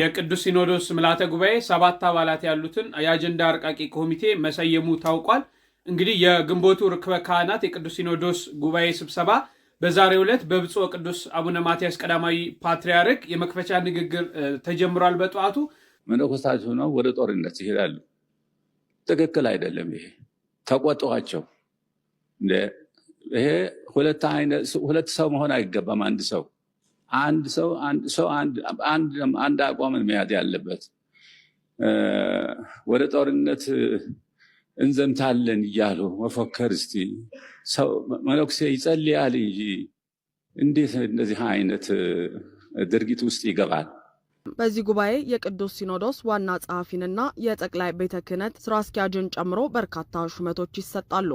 የቅዱስ ሲኖዶስ ምልዓተ ጉባኤ 7 አባላት ያሉትን የአጀንዳ አርቃቂ ኮሚቴ መሰየሙ ታውቋል። እንግዲህ የግንቦቱ ርክበ ካህናት የቅዱስ ሲኖዶስ ጉባኤ ስብሰባ በዛሬው ዕለት በብፁዕ ቅዱስ አቡነ ማትያስ ቀዳማዊ ፓትርያርክ የመክፈቻ ንግግር ተጀምሯል። በጠዋቱ መነኮሳቱ ነው ወደ ጦርነት ይሄዳሉ። ትክክል አይደለም። ይሄ ተቆጥቷቸው ይሄ ሁለት ሰው መሆን አይገባም። አንድ አቋምን መያዝ ያለበት ወደ ጦርነት እንዘምታለን እያሉ መፎከር እስቲ ሰው መነኩሴ ይጸልያል እንጂ እንዴት እንደዚህ አይነት ድርጊት ውስጥ ይገባል? በዚህ ጉባኤ የቅዱስ ሲኖዶስ ዋና ጸሐፊንና የጠቅላይ ቤተ ክህነት ስራ አስኪያጅን ጨምሮ በርካታ ሹመቶች ይሰጣሉ።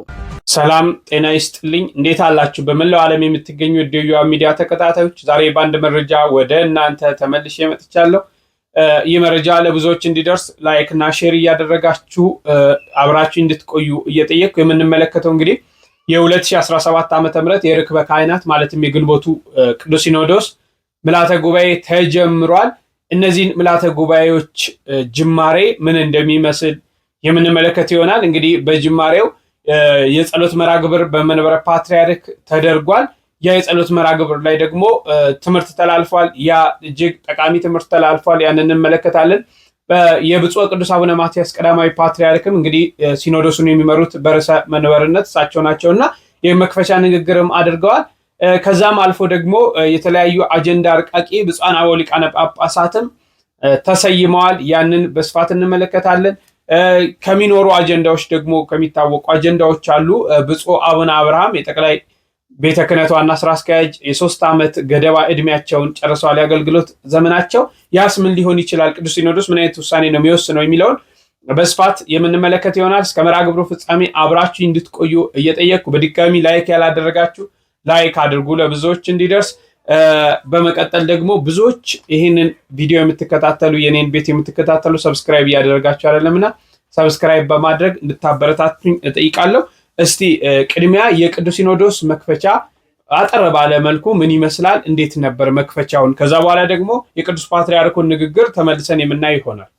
ሰላም ጤና ይስጥልኝ። እንዴት አላችሁ? በመላው ዓለም የምትገኙ የኢትዮያ ሚዲያ ተከታታዮች ዛሬ በአንድ መረጃ ወደ እናንተ ተመልሼ መጥቻለሁ። ይህ መረጃ ለብዙዎች እንዲደርስ ላይክ እና ሼር እያደረጋችሁ አብራችሁ እንድትቆዩ እየጠየቅኩ የምንመለከተው እንግዲህ የ2017 ዓ.ም የርክበ ካህናት ማለትም የግንቦቱ ቅዱስ ሲኖዶስ ምልዓተ ጉባኤ ተጀምሯል። እነዚህን ምልዓተ ጉባኤዎች ጅማሬ ምን እንደሚመስል የምንመለከት ይሆናል። እንግዲህ በጅማሬው የጸሎት መርሐ ግብር በመንበረ ፓትርያርክ ተደርጓል። ያ የጸሎት መርሐ ግብር ላይ ደግሞ ትምህርት ተላልፏል። ያ እጅግ ጠቃሚ ትምህርት ተላልፏል። ያን እንመለከታለን። የብፁዕ ቅዱስ አቡነ ማትያስ ቀዳማዊ ፓትርያርክም እንግዲህ ሲኖዶሱን የሚመሩት በርዕሰ መንበርነት እሳቸው ናቸውና የመክፈቻ ንግግርም አድርገዋል። ከዛም አልፎ ደግሞ የተለያዩ አጀንዳ አርቃቂ ብፁዓን አበው ሊቃነ ጳጳሳትም ተሰይመዋል። ያንን በስፋት እንመለከታለን። ከሚኖሩ አጀንዳዎች ደግሞ ከሚታወቁ አጀንዳዎች አሉ። ብፁዕ አቡነ አብርሃም የጠቅላይ ቤተ ክህነት ዋና ስራ አስኪያጅ የ3 ዓመት ገደባ ዕድሜያቸውን ጨርሰዋል፣ የአገልግሎት ዘመናቸው። ያስ ምን ሊሆን ይችላል? ቅዱስ ሲኖዶስ ምን አይነት ውሳኔ ነው የሚወስነው የሚለውን በስፋት የምንመለከት ይሆናል። እስከ መርሐ ግብሩ ፍጻሜ አብራችሁ እንድትቆዩ እየጠየቅኩ በድጋሚ ላይክ ያላደረጋችሁ ላይክ አድርጉ ለብዙዎች እንዲደርስ። በመቀጠል ደግሞ ብዙዎች ይህንን ቪዲዮ የምትከታተሉ የኔን ቤት የምትከታተሉ ሰብስክራይብ እያደረጋችሁ አይደለምና ሰብስክራይብ በማድረግ እንድታበረታቱኝ እጠይቃለሁ። እስቲ ቅድሚያ የቅዱስ ሲኖዶስ መክፈቻ አጠር ባለ መልኩ ምን ይመስላል፣ እንዴት ነበር መክፈቻውን፣ ከዛ በኋላ ደግሞ የቅዱስ ፓትርያርኩን ንግግር ተመልሰን የምናይ ይሆናል።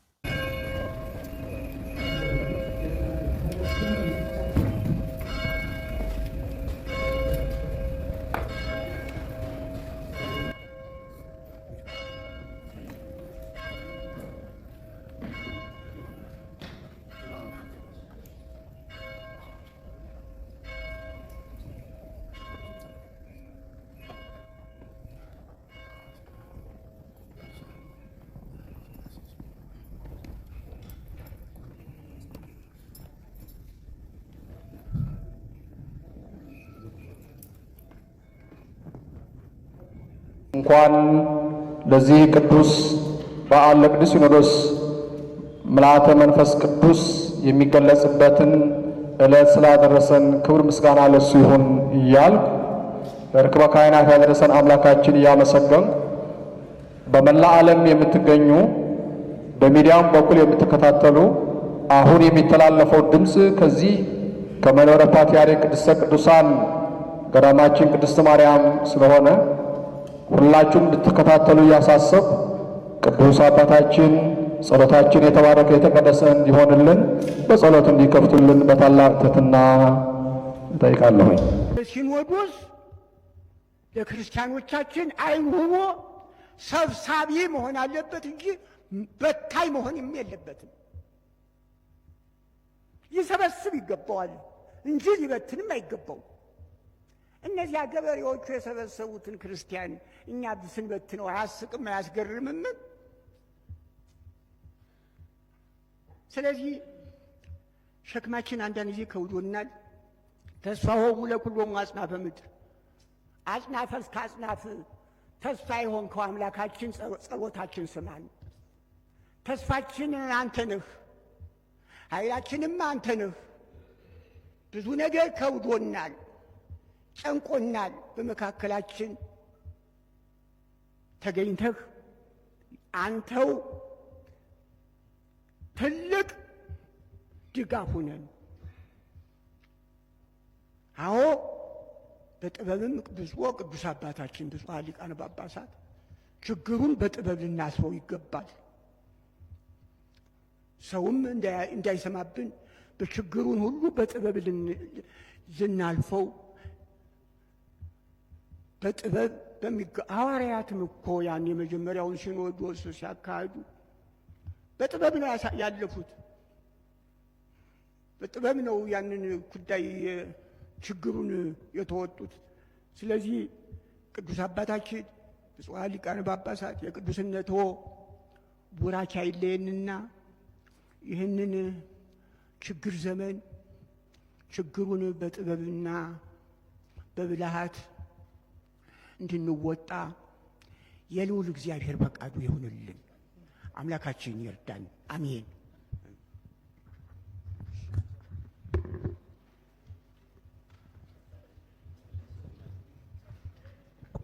እንኳን ለዚህ ቅዱስ በዓል ለቅዱስ ሲኖዶስ ምልዓተ መንፈስ ቅዱስ የሚገለጽበትን ዕለት ስላደረሰን ክብር ምስጋና ለሱ ይሁን እያልኩ ለርክበ ካህናት ያደረሰን አምላካችን እያመሰገንኩ በመላ ዓለም የምትገኙ በሚዲያም በኩል የምትከታተሉ አሁን የሚተላለፈው ድምፅ ከዚህ ከመንበረ ፓትርያርክ ቅድስተ ቅዱሳን ገዳማችን ቅድስት ማርያም ስለሆነ ሁላችሁም እንድትከታተሉ እያሳሰብ ቅዱስ አባታችን ጸሎታችን የተባረከ የተቀደሰ እንዲሆንልን በጸሎት እንዲከፍቱልን በታላቅ ትሕትና እጠይቃለሁ። ሲኖዶስ ለክርስቲያኖቻችን ዓይን ሆኖ ሰብሳቢ መሆን አለበት እንጂ በታይ መሆንም የለበትም። ሊሰበስብ ይገባዋል እንጂ ሊበትንም አይገባው። እነዚያ ገበሬዎቹ የሰበሰቡትን ክርስቲያን እኛ ስንበትነው አያስቅም? አያስገርምም? ስለዚህ ሸክማችን አንዳንድ ጊዜ ከብዶናል። ተስፋሆሙ ለኩሎሙ አጽናፈ ምድር፣ አጽናፈ እስከ አጽናፍ ተስፋ የሆንከው አምላካችን ጸሎታችን ስማን። ተስፋችን አንተ ነህ፣ ኃይላችንም አንተ ነህ። ብዙ ነገር ከብዶናል፣ ጨንቆናል። በመካከላችን ተገኝተህ አንተው ትልቅ ድጋፍ ሁነን። አዎ በጥበብም ብፁዕ ቅዱስ አባታችን ብፁዓን ሊቃነ ጳጳሳት ችግሩን በጥበብ ልናስበው ይገባል። ሰውም እንዳይሰማብን በችግሩን ሁሉ በጥበብ ልናልፈው በጥበብ ሐዋርያትም እኮ ያን የመጀመሪያውን ሲኖዶስ ሲያካሂዱ በጥበብ ነው ያለፉት። በጥበብ ነው ያንን ጉዳይ ችግሩን የተወጡት። ስለዚህ ቅዱስ አባታችን ብፁዓን ሊቃነ ጳጳሳት የቅዱስነቶ ቡራኬ አይለየንና ይህንን ችግር ዘመን ችግሩን በጥበብና በብልሃት እንድንወጣ የልዑል እግዚአብሔር ፈቃዱ ይሁንልን። አምላካችን ይርዳን። አሜን።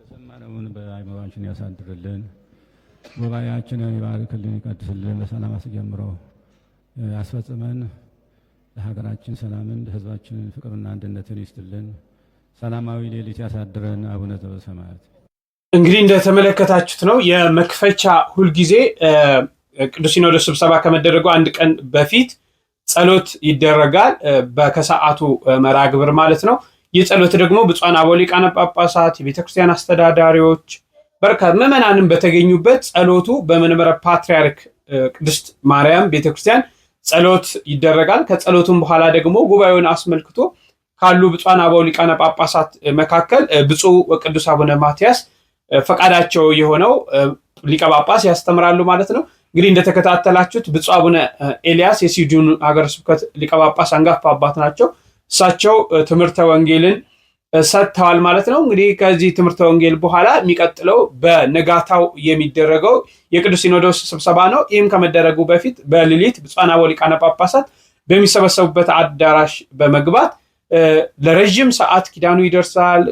የሰማነውን በአእምሯችን ያሳድርልን። ጉባኤያችንን ይባርክልን፣ ይቀድስልን። በሰላም አስጀምሮ ያስፈጽመን። ለሀገራችን ሰላምን፣ ለሕዝባችን ፍቅርና አንድነትን ይስጥልን። ሰላማዊ ሌሊት ያሳድረን። አቡነ ዘበሰማያት። እንግዲህ እንደተመለከታችሁት ነው የመክፈቻ ሁልጊዜ ቅዱስ ሲኖዶስ ስብሰባ ከመደረጉ አንድ ቀን በፊት ጸሎት ይደረጋል፣ በከሰዓቱ መርሐ ግብር ማለት ነው። ይህ ጸሎት ደግሞ ብፁዓን አበው ሊቃነ ጳጳሳት፣ የቤተክርስቲያን አስተዳዳሪዎች፣ በርካታ ምዕመናንም በተገኙበት ጸሎቱ በመንበረ ፓትርያርክ ቅድስት ማርያም ቤተክርስቲያን ጸሎት ይደረጋል። ከጸሎቱም በኋላ ደግሞ ጉባኤውን አስመልክቶ ካሉ ብፁዓን አበው ሊቃነ ጳጳሳት መካከል ብፁዕ ወቅዱስ አቡነ ማትያስ ፈቃዳቸው የሆነው ሊቀ ጳጳስ ያስተምራሉ ማለት ነው። እንግዲህ እንደተከታተላችሁት ብፁዕ አቡነ ኤልያስ የስዊድን ሀገረ ስብከት ሊቀ ጳጳስ አንጋፋ አባት ናቸው። እሳቸው ትምህርተ ወንጌልን ሰጥተዋል ማለት ነው። እንግዲህ ከዚህ ትምህርተ ወንጌል በኋላ የሚቀጥለው በነጋታው የሚደረገው የቅዱስ ሲኖዶስ ስብሰባ ነው። ይህም ከመደረጉ በፊት በሌሊት ብፁዓን አበው ሊቃነ ጳጳሳት በሚሰበሰቡበት አዳራሽ በመግባት ለረጅም ሰዓት ኪዳኑ ይደርሳል፣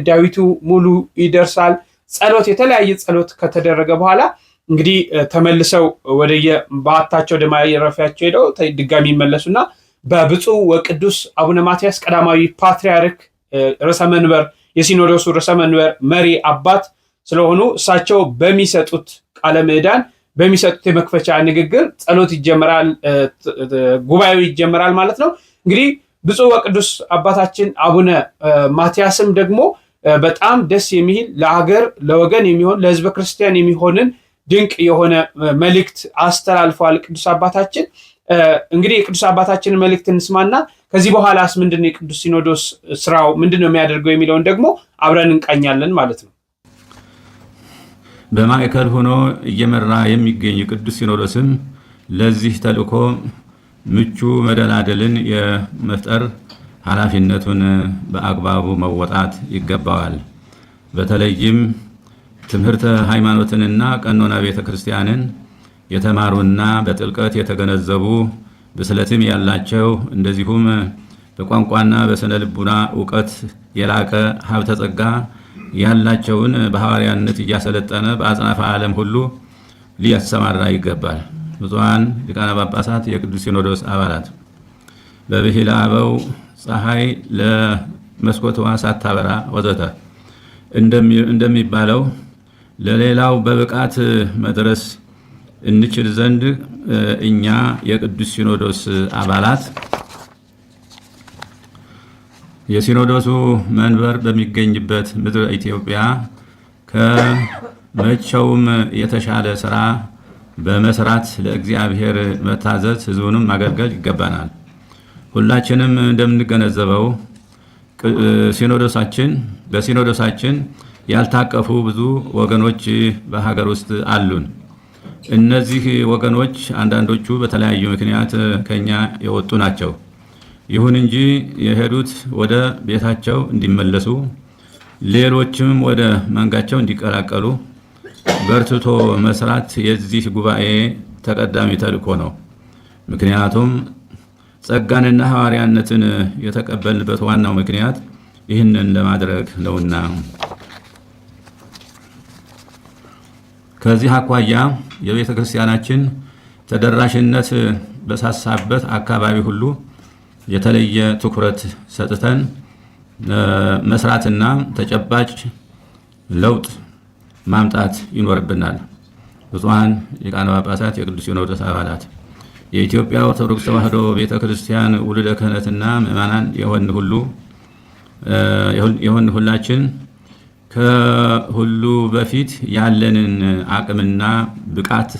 ዳዊቱ ሙሉ ይደርሳል። ጸሎት፣ የተለያየ ጸሎት ከተደረገ በኋላ እንግዲህ ተመልሰው ወደየ በዓታቸው ወደ ማረፊያቸው ሄደው ድጋሚ ይመለሱና በብፁዕ ወቅዱስ አቡነ ማትያስ ቀዳማዊ ፓትርያርክ ርዕሰ መንበር የሲኖዶሱ ርዕሰ መንበር መሪ አባት ስለሆኑ እሳቸው በሚሰጡት ቃለ ምዕዳን በሚሰጡት የመክፈቻ ንግግር ጸሎት ይጀመራል፣ ጉባኤው ይጀመራል ማለት ነው። እንግዲህ ብፁዕ ወቅዱስ አባታችን አቡነ ማትያስም ደግሞ በጣም ደስ የሚል ለሀገር ለወገን የሚሆን ለሕዝበ ክርስቲያን የሚሆንን ድንቅ የሆነ መልእክት አስተላልፈዋል ቅዱስ አባታችን። እንግዲህ የቅዱስ አባታችንን መልእክት እንስማና ከዚህ በኋላስ ምንድነው የቅዱስ ሲኖዶስ ስራው ምንድነው የሚያደርገው የሚለውን ደግሞ አብረን እንቃኛለን ማለት ነው። በማዕከል ሆኖ እየመራ የሚገኝ ቅዱስ ሲኖዶስም ለዚህ ተልእኮ ምቹ መደላደልን የመፍጠር ኃላፊነቱን በአግባቡ መወጣት ይገባዋል። በተለይም ትምህርተ ሃይማኖትንና ቀኖና ቤተ ክርስቲያንን የተማሩና በጥልቀት የተገነዘቡ ብስለትም ያላቸው እንደዚሁም በቋንቋና በስነ ልቡና እውቀት የላቀ ሀብተ ጸጋ ያላቸውን በሐዋርያነት እያሰለጠነ በአጽናፈ ዓለም ሁሉ ሊያሰማራ ይገባል። ብፁዓን ሊቃነ ጳጳሳት፣ የቅዱስ ሲኖዶስ አባላት በብሂለ አበው ፀሐይ ለመስኮትዋ ሳታበራ ወዘተ እንደሚባለው ለሌላው በብቃት መድረስ እንችል ዘንድ እኛ የቅዱስ ሲኖዶስ አባላት የሲኖዶሱ መንበር በሚገኝበት ምድረ ኢትዮጵያ ከመቼውም የተሻለ ስራ በመስራት ለእግዚአብሔር መታዘዝ፣ ሕዝቡንም ማገልገል ይገባናል። ሁላችንም እንደምንገነዘበው በሲኖዶሳችን ያልታቀፉ ብዙ ወገኖች በሀገር ውስጥ አሉን። እነዚህ ወገኖች አንዳንዶቹ በተለያዩ ምክንያት ከኛ የወጡ ናቸው። ይሁን እንጂ የሄዱት ወደ ቤታቸው እንዲመለሱ፣ ሌሎችም ወደ መንጋቸው እንዲቀላቀሉ በርትቶ መስራት የዚህ ጉባኤ ተቀዳሚ ተልእኮ ነው። ምክንያቱም ጸጋንና ሐዋርያነትን የተቀበልንበት ዋናው ምክንያት ይህንን ለማድረግ ነውና። ከዚህ አኳያ የቤተ ክርስቲያናችን ተደራሽነት በሳሳበት አካባቢ ሁሉ የተለየ ትኩረት ሰጥተን መስራትና ተጨባጭ ለውጥ ማምጣት ይኖርብናል። ብፁዓን ሊቃነ ጳጳሳት፣ የቅዱስ ሲኖዶስ አባላት፣ የኢትዮጵያ ኦርቶዶክስ ተዋሕዶ ቤተክርስቲያን ውሉደ ክህነትና ምእመናን የሆን ሁላችን ከሁሉ በፊት ያለንን አቅምና ብቃት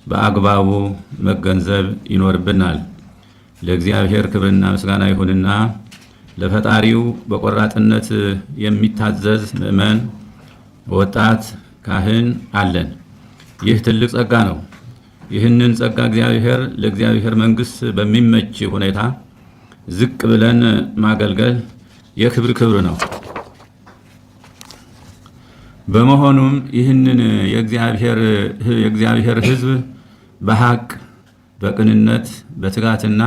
በአግባቡ መገንዘብ ይኖርብናል። ለእግዚአብሔር ክብርና ምስጋና ይሁንና ለፈጣሪው በቆራጥነት የሚታዘዝ ምእመን ወጣት ካህን አለን። ይህ ትልቅ ጸጋ ነው። ይህንን ጸጋ ለእግዚአብሔር መንግሥት በሚመች ሁኔታ ዝቅ ብለን ማገልገል የክብር ነው። በመሆኑም ይህንን የእግዚአብሔር ሕዝብ በሐቅ በቅንነት በትጋትና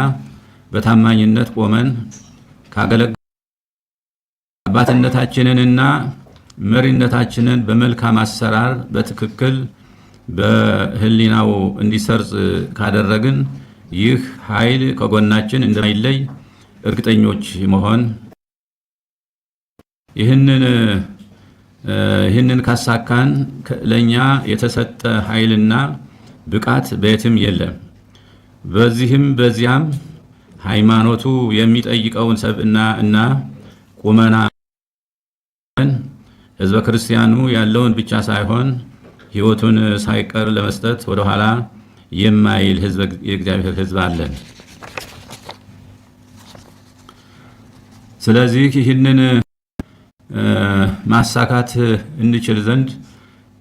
በታማኝነት ቆመን ካገለገልን አባትነታችንንና መሪነታችንን በመልካም አሰራር በትክክል በህሊናው እንዲሰርጽ ካደረግን ይህ ኃይል ከጎናችን እንደማይለይ እርግጠኞች መሆን ይህንን ካሳካን ለኛ የተሰጠ ኃይልና ብቃት በየትም የለም። በዚያም ሃይማኖቱ የሚጠይቀውን ሰብዕና እና ቁመና ህዝበ ክርስቲያኑ ያለውን ብቻ ሳይሆን ሕይወቱን ሳይቀር ለመስጠት ወደ ኋላ የማይል የእግዚአብሔር ሕዝብ አለን። ስለዚህ ይህንን ማሳካት እንችል ዘንድ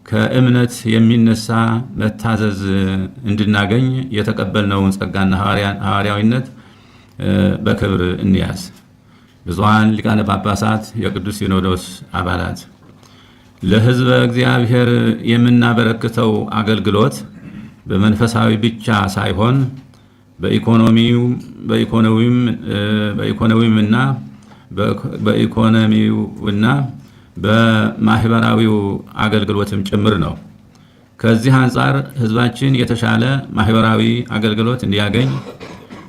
ከእምነት የሚነሳ መታዘዝ እንድናገኝ የተቀበልነውን ጸጋና ሐዋርያዊነት በክብር እንያዝ። ብዙኃን ሊቃነ ጳጳሳት፣ የቅዱስ ሲኖዶስ አባላት ለሕዝበ እግዚአብሔር የምናበረክተው አገልግሎት በመንፈሳዊ ብቻ ሳይሆን በኢኮኖሚውና በማህበራዊው አገልግሎትም ጭምር ነው። ከዚህ አንጻር ሕዝባችን የተሻለ ማህበራዊ አገልግሎት እንዲያገኝ፣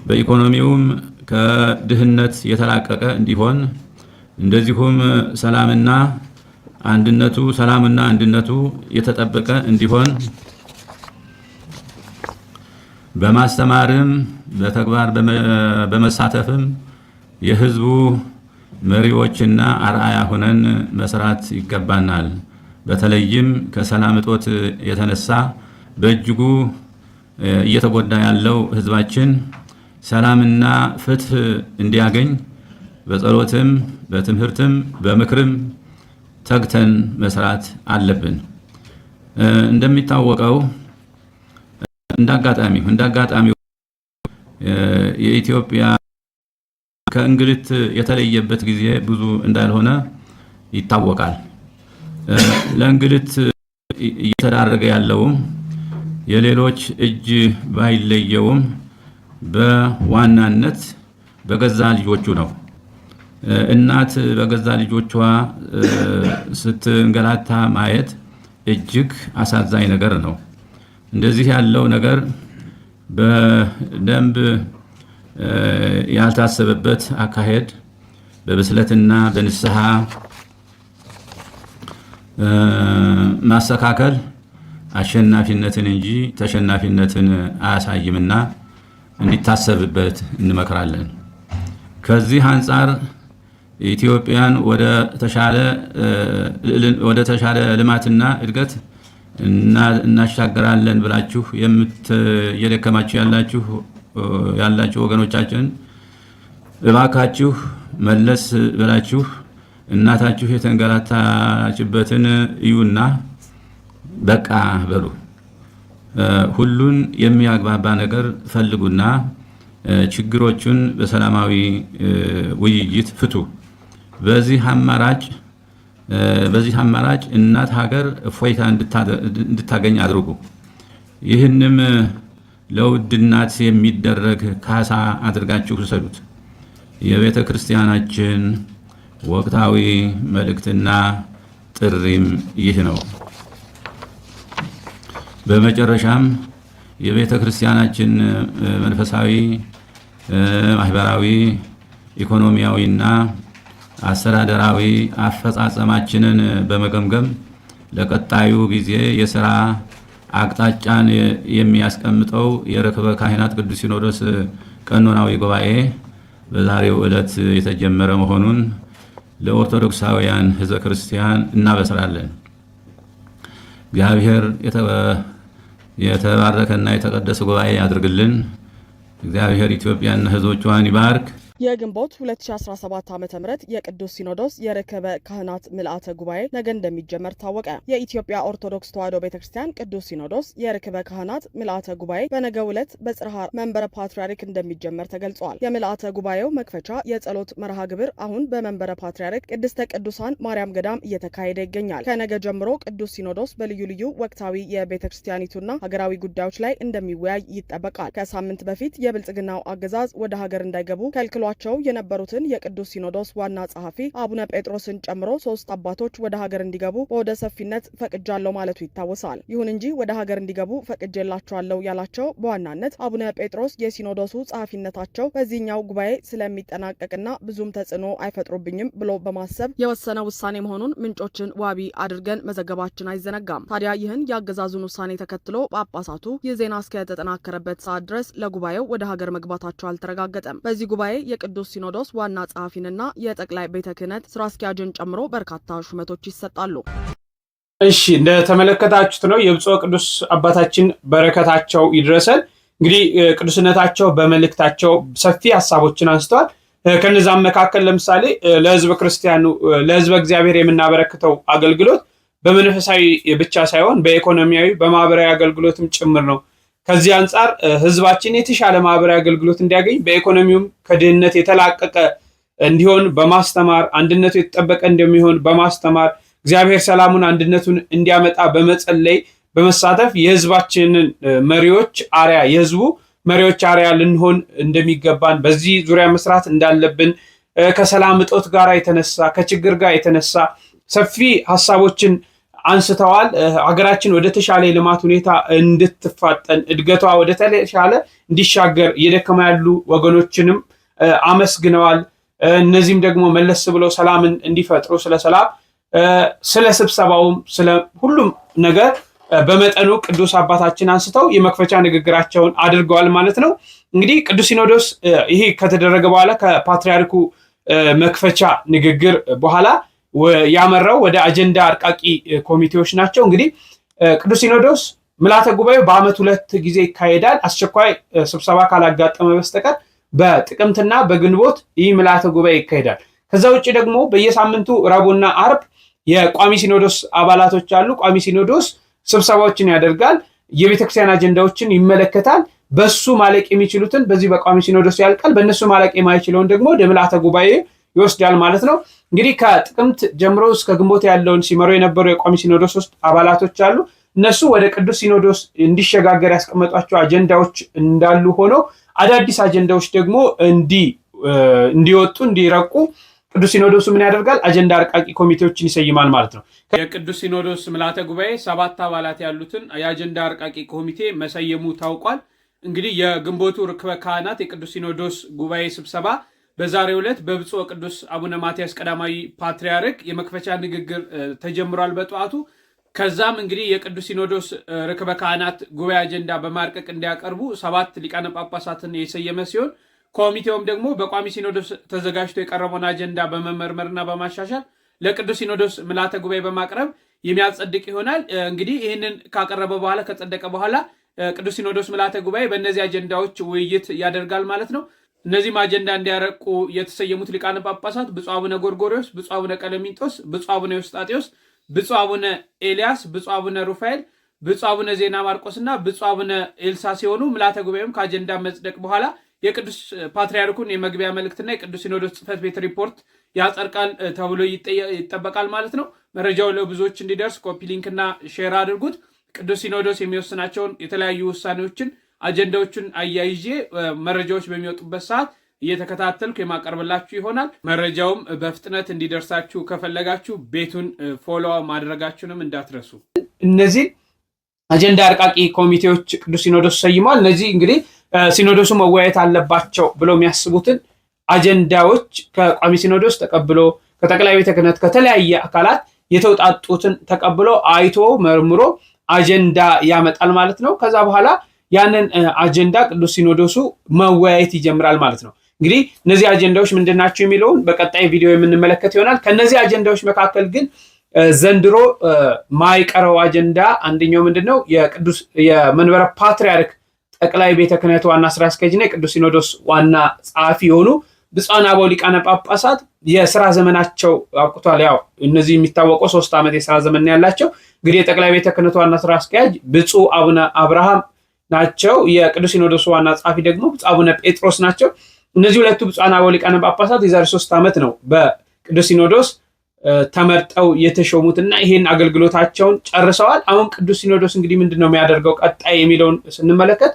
በኢኮኖሚውም ከድህነት የተላቀቀ እንዲሆን፣ እንደዚሁም ሰላምና አንድነቱ የተጠበቀ እንዲሆን በማስተማርም በተግባር በመሳተፍም የህዝቡ መሪዎችና አርአያ ሆነን መስራት ይገባናል። በተለይም ከሰላም እጦት የተነሳ በእጅጉ እየተጎዳ ያለው ህዝባችን ሰላምና ፍትህ እንዲያገኝ በጸሎትም በትምህርትም በምክርም ተግተን መስራት አለብን። እንደሚታወቀው እንዳጋጣሚው የኢትዮጵያ ከእንግልት የተለየበት ጊዜ ብዙ እንዳልሆነ ይታወቃል። ለእንግልት እየተዳረገ ያለውም የሌሎች እጅ ባይለየውም በዋናነት በገዛ ልጆቹ ነው። እናት በገዛ ልጆቿ ስትንገላታ ማየት እጅግ አሳዛኝ ነገር ነው። እንደዚህ ያለው ነገር በደንብ ያልታሰበበት አካሄድ በብስለትና በንስሐ ማስተካከል አሸናፊነትን እንጂ ተሸናፊነትን አያሳይምና እንዲታሰብበት እንመክራለን። ከዚህ አንጻር ኢትዮጵያን ወደ ተሻለ ልማትና እድገት እናሻገራለን ብላችሁ እየደከማችሁ ያላችሁ ወገኖቻችን እባካችሁ መለስ ብላችሁ እናታችሁ የተንገላታችበትን እዩና በቃ በሉ። ሁሉን የሚያግባባ ነገር ፈልጉና ችግሮቹን በሰላማዊ ውይይት ፍቱ። በዚህ አማራጭ እናት ሀገር እፎይታ እንድታገኝ አድርጉ። ይህንም ለውድ እናት የሚደረግ ካሳ አድርጋችሁ ውሰዱት። የቤተ ክርስቲያናችን ወቅታዊ መልእክትና ጥሪም ይህ ነው። በመጨረሻም የቤተ ክርስቲያናችን መንፈሳዊ፣ ማህበራዊ፣ ኢኮኖሚያዊና አስተዳደራዊ አፈጻጸማችንን በመገምገም ለቀጣዩ ጊዜ የሥራ አቅጣጫን የሚያስቀምጠው የርክበ ካህናት ቅዱስ ሲኖዶስ ቀኖናዊ ጉባኤ በዛሬው ዕለት የተጀመረ መሆኑን ለኦርቶዶክሳውያን ሕዝበ ክርስቲያን እናበስራለን። እግዚአብሔር የተባረከና የተቀደሰ ጉባኤ ያድርግልን። እግዚአብሔር ኢትዮጵያና ሕዝቦቿን ይባርክ። የግንቦት 2017 ዓ.ም የቅዱስ ሲኖዶስ የርክበ ካህናት ምልአተ ጉባኤ ነገ እንደሚጀመር ታወቀ። የኢትዮጵያ ኦርቶዶክስ ተዋሕዶ ቤተክርስቲያን ቅዱስ ሲኖዶስ የርክበ ካህናት ምልአተ ጉባኤ በነገው ዕለት በጽርሐ መንበረ ፓትርያርክ እንደሚጀመር ተገልጿል። የምልአተ ጉባኤው መክፈቻ የጸሎት መርሃ ግብር አሁን በመንበረ ፓትርያርክ ቅድስተ ቅዱሳን ማርያም ገዳም እየተካሄደ ይገኛል። ከነገ ጀምሮ ቅዱስ ሲኖዶስ በልዩ ልዩ ወቅታዊ የቤተክርስቲያኒቱና ሀገራዊ ጉዳዮች ላይ እንደሚወያይ ይጠበቃል። ከሳምንት በፊት የብልጽግናው አገዛዝ ወደ ሀገር እንዳይገቡ ከልክሏቸው የነበሩትን የቅዱስ ሲኖዶስ ዋና ጸሐፊ አቡነ ጴጥሮስን ጨምሮ 3 አባቶች ወደ ሀገር እንዲገቡ በወደ ሰፊነት ፈቅጃለሁ ማለቱ ይታወሳል። ይሁን እንጂ ወደ ሀገር እንዲገቡ ፈቅጄላቸዋለሁ ያላቸው በዋናነት አቡነ ጴጥሮስ የሲኖዶሱ ጸሐፊነታቸው በዚህኛው ጉባኤ ስለሚጠናቀቅና ብዙም ተጽዕኖ አይፈጥሩብኝም ብሎ በማሰብ የወሰነ ውሳኔ መሆኑን ምንጮችን ዋቢ አድርገን መዘገባችን አይዘነጋም። ታዲያ ይህን የአገዛዙን ውሳኔ ተከትሎ ጳጳሳቱ ይህ ዜና እስከተጠናከረበት ሰዓት ድረስ ለጉባኤው ወደ ሀገር መግባታቸው አልተረጋገጠም። በዚህ ጉባኤ የቅዱስ ሲኖዶስ ዋና ጸሐፊንና የጠቅላይ ቤተ ክህነት ስራ አስኪያጅን ጨምሮ በርካታ ሹመቶች ይሰጣሉ። እሺ እንደተመለከታችሁት ነው። የብፁዕ ቅዱስ አባታችን በረከታቸው ይድረሰን። እንግዲህ ቅዱስነታቸው በመልእክታቸው ሰፊ ሀሳቦችን አንስተዋል። ከነዛም መካከል ለምሳሌ ለሕዝበ ክርስቲያኑ ለሕዝበ እግዚአብሔር የምናበረክተው አገልግሎት በመንፈሳዊ ብቻ ሳይሆን በኢኮኖሚያዊ በማህበራዊ አገልግሎትም ጭምር ነው። ከዚህ አንጻር ህዝባችን የተሻለ ማህበራዊ አገልግሎት እንዲያገኝ በኢኮኖሚውም ከድህነት የተላቀቀ እንዲሆን በማስተማር አንድነቱ የተጠበቀ እንደሚሆን በማስተማር እግዚአብሔር ሰላሙን አንድነቱን እንዲያመጣ በመጸለይ በመሳተፍ የህዝባችንን መሪዎች አርያ የህዝቡ መሪዎች አርያ ልንሆን እንደሚገባን በዚህ ዙሪያ መስራት እንዳለብን ከሰላም እጦት ጋር የተነሳ ከችግር ጋር የተነሳ ሰፊ ሀሳቦችን አንስተዋል። ሀገራችን ወደ ተሻለ የልማት ሁኔታ እንድትፋጠን እድገቷ ወደ ተሻለ እንዲሻገር እየደከሙ ያሉ ወገኖችንም አመስግነዋል። እነዚህም ደግሞ መለስ ብለው ሰላምን እንዲፈጥሩ ስለ ሰላም ስለ ስብሰባውም ስለ ሁሉም ነገር በመጠኑ ቅዱስ አባታችን አንስተው የመክፈቻ ንግግራቸውን አድርገዋል ማለት ነው። እንግዲህ ቅዱስ ሲኖዶስ ይሄ ከተደረገ በኋላ ከፓትርያርኩ መክፈቻ ንግግር በኋላ ያመራው ወደ አጀንዳ አርቃቂ ኮሚቴዎች ናቸው። እንግዲህ ቅዱስ ሲኖዶስ ምልዓተ ጉባኤው በዓመት 2 ጊዜ ይካሄዳል። አስቸኳይ ስብሰባ ካላጋጠመ በስተቀር በጥቅምትና በግንቦት ይህ ምልዓተ ጉባኤ ይካሄዳል። ከዛ ውጭ ደግሞ በየሳምንቱ ረቡዕና አርብ የቋሚ ሲኖዶስ አባላቶች አሉ። ቋሚ ሲኖዶስ ስብሰባዎችን ያደርጋል። የቤተክርስቲያን አጀንዳዎችን ይመለከታል። በሱ ማለቅ የሚችሉትን በዚህ በቋሚ ሲኖዶስ ያልቃል። በእነሱ ማለቅ የማይችለውን ደግሞ ወደ ምልዓተ ጉባኤ ይወስዳል ማለት ነው። እንግዲህ ከጥቅምት ጀምሮ እስከ ግንቦት ያለውን ሲመሩ የነበሩ የቋሚ ሲኖዶስ ውስጥ አባላቶች አሉ። እነሱ ወደ ቅዱስ ሲኖዶስ እንዲሸጋገር ያስቀመጧቸው አጀንዳዎች እንዳሉ ሆነው አዳዲስ አጀንዳዎች ደግሞ እንዲወጡ እንዲረቁ ቅዱስ ሲኖዶሱ ምን ያደርጋል? አጀንዳ አርቃቂ ኮሚቴዎችን ይሰይማል ማለት ነው። የቅዱስ ሲኖዶስ ምልዓተ ጉባኤ 7 አባላት ያሉትን የአጀንዳ አርቃቂ ኮሚቴ መሰየሙ ታውቋል። እንግዲህ የግንቦቱ ርክበ ካህናት የቅዱስ ሲኖዶስ ጉባኤ ስብሰባ በዛሬው ዕለት በብፁዕ ቅዱስ አቡነ ማትያስ ቀዳማዊ ፓትርያርክ የመክፈቻ ንግግር ተጀምሯል በጠዋቱ። ከዛም እንግዲህ የቅዱስ ሲኖዶስ ርክበ ካህናት ጉባኤ አጀንዳ በማርቀቅ እንዲያቀርቡ 7 ሊቃነ ጳጳሳትን የሰየመ ሲሆን ኮሚቴውም ደግሞ በቋሚ ሲኖዶስ ተዘጋጅቶ የቀረበውን አጀንዳ በመመርመርና በማሻሻል ለቅዱስ ሲኖዶስ ምልዓተ ጉባኤ በማቅረብ የሚያጸድቅ ይሆናል። እንግዲህ ይህንን ካቀረበ በኋላ ከጸደቀ በኋላ ቅዱስ ሲኖዶስ ምልዓተ ጉባኤ በእነዚህ አጀንዳዎች ውይይት ያደርጋል ማለት ነው። እነዚህም አጀንዳ እንዲያረቁ የተሰየሙት ሊቃነ ጳጳሳት ብፁዕ አቡነ ጎርጎርዮስ፣ ብፁዕ አቡነ ቀለሚንጦስ፣ ብፁዕ አቡነ ዮስጣቴዎስ፣ ብፁዕ አቡነ ኤልያስ፣ ብፁዕ አቡነ ሩፋኤል፣ ብፁዕ አቡነ ዜና ማርቆስ እና ብፁዕ አቡነ ኤልሳ ሲሆኑ ምልዓተ ጉባኤም ከአጀንዳ መጽደቅ በኋላ የቅዱስ ፓትርያርኩን የመግቢያ መልእክትና የቅዱስ ሲኖዶስ ጽሕፈት ቤት ሪፖርት ያጸድቃል ተብሎ ይጠበቃል ማለት ነው። መረጃው ለብዙዎች እንዲደርስ ኮፒ ሊንክና ሼር አድርጉት። ቅዱስ ሲኖዶስ የሚወስናቸውን የተለያዩ ውሳኔዎችን አጀንዳዎችን አያይዤ መረጃዎች በሚወጡበት ሰዓት እየተከታተልኩ የማቀርብላችሁ ይሆናል። መረጃውም በፍጥነት እንዲደርሳችሁ ከፈለጋችሁ ቤቱን ፎሎ ማድረጋችሁንም እንዳትረሱ። እነዚህ አጀንዳ አርቃቂ ኮሚቴዎች ቅዱስ ሲኖዶስ ሰይሟል። እነዚህ እንግዲህ ሲኖዶሱ መወያየት አለባቸው ብለው የሚያስቡትን አጀንዳዎች ከቋሚ ሲኖዶስ ተቀብሎ ከጠቅላይ ቤተ ክህነት ከተለያየ አካላት የተውጣጡትን ተቀብሎ አይቶ መርምሮ አጀንዳ ያመጣል ማለት ነው። ከዛ በኋላ ያንን አጀንዳ ቅዱስ ሲኖዶሱ መወያየት ይጀምራል ማለት ነው። እንግዲህ እነዚህ አጀንዳዎች ምንድናቸው የሚለውን በቀጣይ ቪዲዮ የምንመለከት ይሆናል። ከነዚህ አጀንዳዎች መካከል ግን ዘንድሮ ማይቀረው አጀንዳ አንደኛው ምንድነው? የመንበረ ፓትርያርክ ጠቅላይ ቤተ ክህነት ዋና ስራ አስኪያጅና የቅዱስ ሲኖዶስ ዋና ጸሐፊ የሆኑ ብፁዓን አበው ሊቃነ ጳጳሳት የስራ ዘመናቸው አብቅቷል። ያው እነዚህ የሚታወቀው 3 ዓመት የስራ ዘመን ያላቸው እንግዲህ የጠቅላይ ቤተ ክህነት ዋና ስራ አስኪያጅ ብፁዕ አቡነ አብርሃም ናቸው። የቅዱስ ሲኖዶስ ዋና ጸሐፊ ደግሞ ብፁዕ አቡነ ጴጥሮስ ናቸው። እነዚህ ሁለቱ ብፁዓን አበው ሊቃነ ጳጳሳት የዛሬ 3 ዓመት ነው በቅዱስ ሲኖዶስ ተመርጠው የተሾሙትና ይሄን አገልግሎታቸውን ጨርሰዋል። አሁን ቅዱስ ሲኖዶስ እንግዲህ ምንድነው የሚያደርገው ቀጣይ የሚለውን ስንመለከት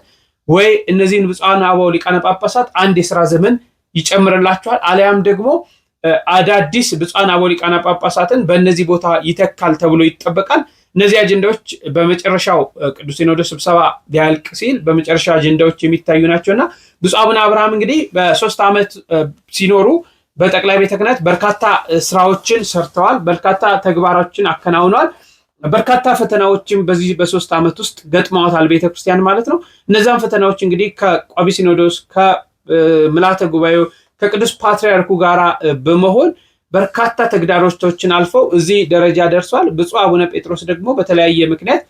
ወይ እነዚህን ብፁዓን አበው ሊቃነ ጳጳሳት አንድ የስራ ዘመን ይጨምርላቸዋል፣ አሊያም ደግሞ አዳዲስ ብፁዓን አበው ሊቃነ ጳጳሳትን በእነዚህ ቦታ ይተካል ተብሎ ይጠበቃል። እነዚህ አጀንዳዎች በመጨረሻው ቅዱስ ሲኖዶስ ስብሰባ ሊያልቅ ሲል በመጨረሻ አጀንዳዎች የሚታዩ ናቸውና ብፁዕ አቡነ አብርሃም እንግዲህ በ3 ዓመት ሲኖሩ በጠቅላይ ቤተ ክህነት በርካታ ስራዎችን ሰርተዋል፣ በርካታ ተግባሮችን አከናውነዋል። በርካታ ፈተናዎችም በዚህ በ3 ዓመት ውስጥ ገጥመዋታል ቤተክርስቲያን ማለት ነው። እነዛን ፈተናዎች እንግዲህ ከቋሚ ሲኖዶስ ከምልዓተ ጉባኤው ከቅዱስ ፓትርያርኩ ጋር በመሆን በርካታ ተግዳሮቶችን አልፈው እዚህ ደረጃ ደርሷል። ብፁዕ አቡነ ጴጥሮስ ደግሞ በተለያየ ምክንያት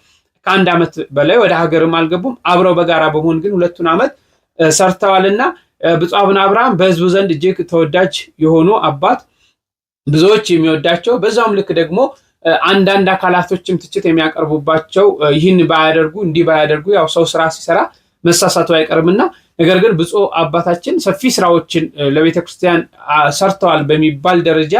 ከ1 ዓመት በላይ ወደ ሀገርም አልገቡም። አብረው በጋራ በመሆን ግን 2 ዓመት ሰርተዋልና ብፁዕ አቡነ አብርሃም በህዝቡ ዘንድ እጅግ ተወዳጅ የሆኑ አባት፣ ብዙዎች የሚወዳቸው፣ በዛውም ልክ ደግሞ አንዳንድ አካላቶችም ትችት የሚያቀርቡባቸው ይህን ባያደርጉ እንዲህ ባያደርጉ ያው ሰው ስራ ሲሰራ መሳሳቱ አይቀርምና ነገር ግን ብፁዕ አባታችን ሰፊ ስራዎችን ለቤተ ክርስቲያን ሰርተዋል በሚባል ደረጃ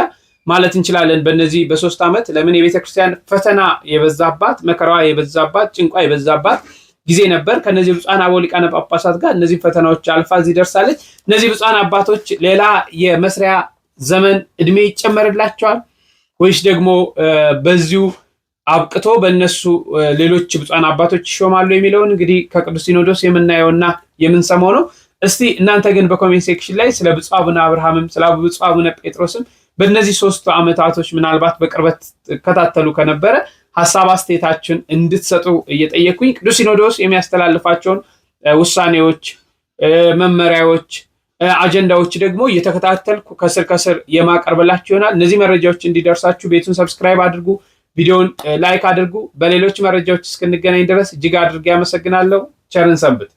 ማለት እንችላለን። በእነዚህ በ3 ዓመት ለምን የቤተ ክርስቲያን ፈተና የበዛባት መከራዋ የበዛባት ጭንቋ የበዛባት ጊዜ ነበር። ከነዚህ ብፁዓን አበው ሊቃነ ጳጳሳት ጋር እነዚህ ፈተናዎች አልፋ እዚህ ደርሳለች። እነዚህ ብፁዓን አባቶች ሌላ የመስሪያ ዘመን እድሜ ይጨመርላቸዋል ወይስ ደግሞ በዚሁ አብቅቶ በእነሱ ሌሎች ብፁዓን አባቶች ይሾማሉ የሚለውን እንግዲህ ከቅዱስ ሲኖዶስ የምናየውና የምንሰማው ነው። እስቲ እናንተ ግን በኮሜንት ሴክሽን ላይ ስለ ብፁዕ አቡነ አብርሃምም ስለ ብፁዕ አቡነ ጴጥሮስም በእነዚህ 3 ዓመታቶች ምናልባት በቅርበት ተከታተሉ ከነበረ ሀሳብ አስተያየታችሁን እንድትሰጡ እየጠየኩኝ ቅዱስ ሲኖዶስ የሚያስተላልፋቸውን ውሳኔዎች፣ መመሪያዎች፣ አጀንዳዎች ደግሞ እየተከታተልኩ ከስር የማቀርብላችሁ ይሆናል። እነዚህ መረጃዎች እንዲደርሳችሁ ቤቱን ሰብስክራይብ አድርጉ፣ ቪዲዮውን ላይክ አድርጉ። በሌሎች መረጃዎች እስክንገናኝ ድረስ እጅግ አድርጌ አመሰግናለሁ። ቸርን ሰንብት።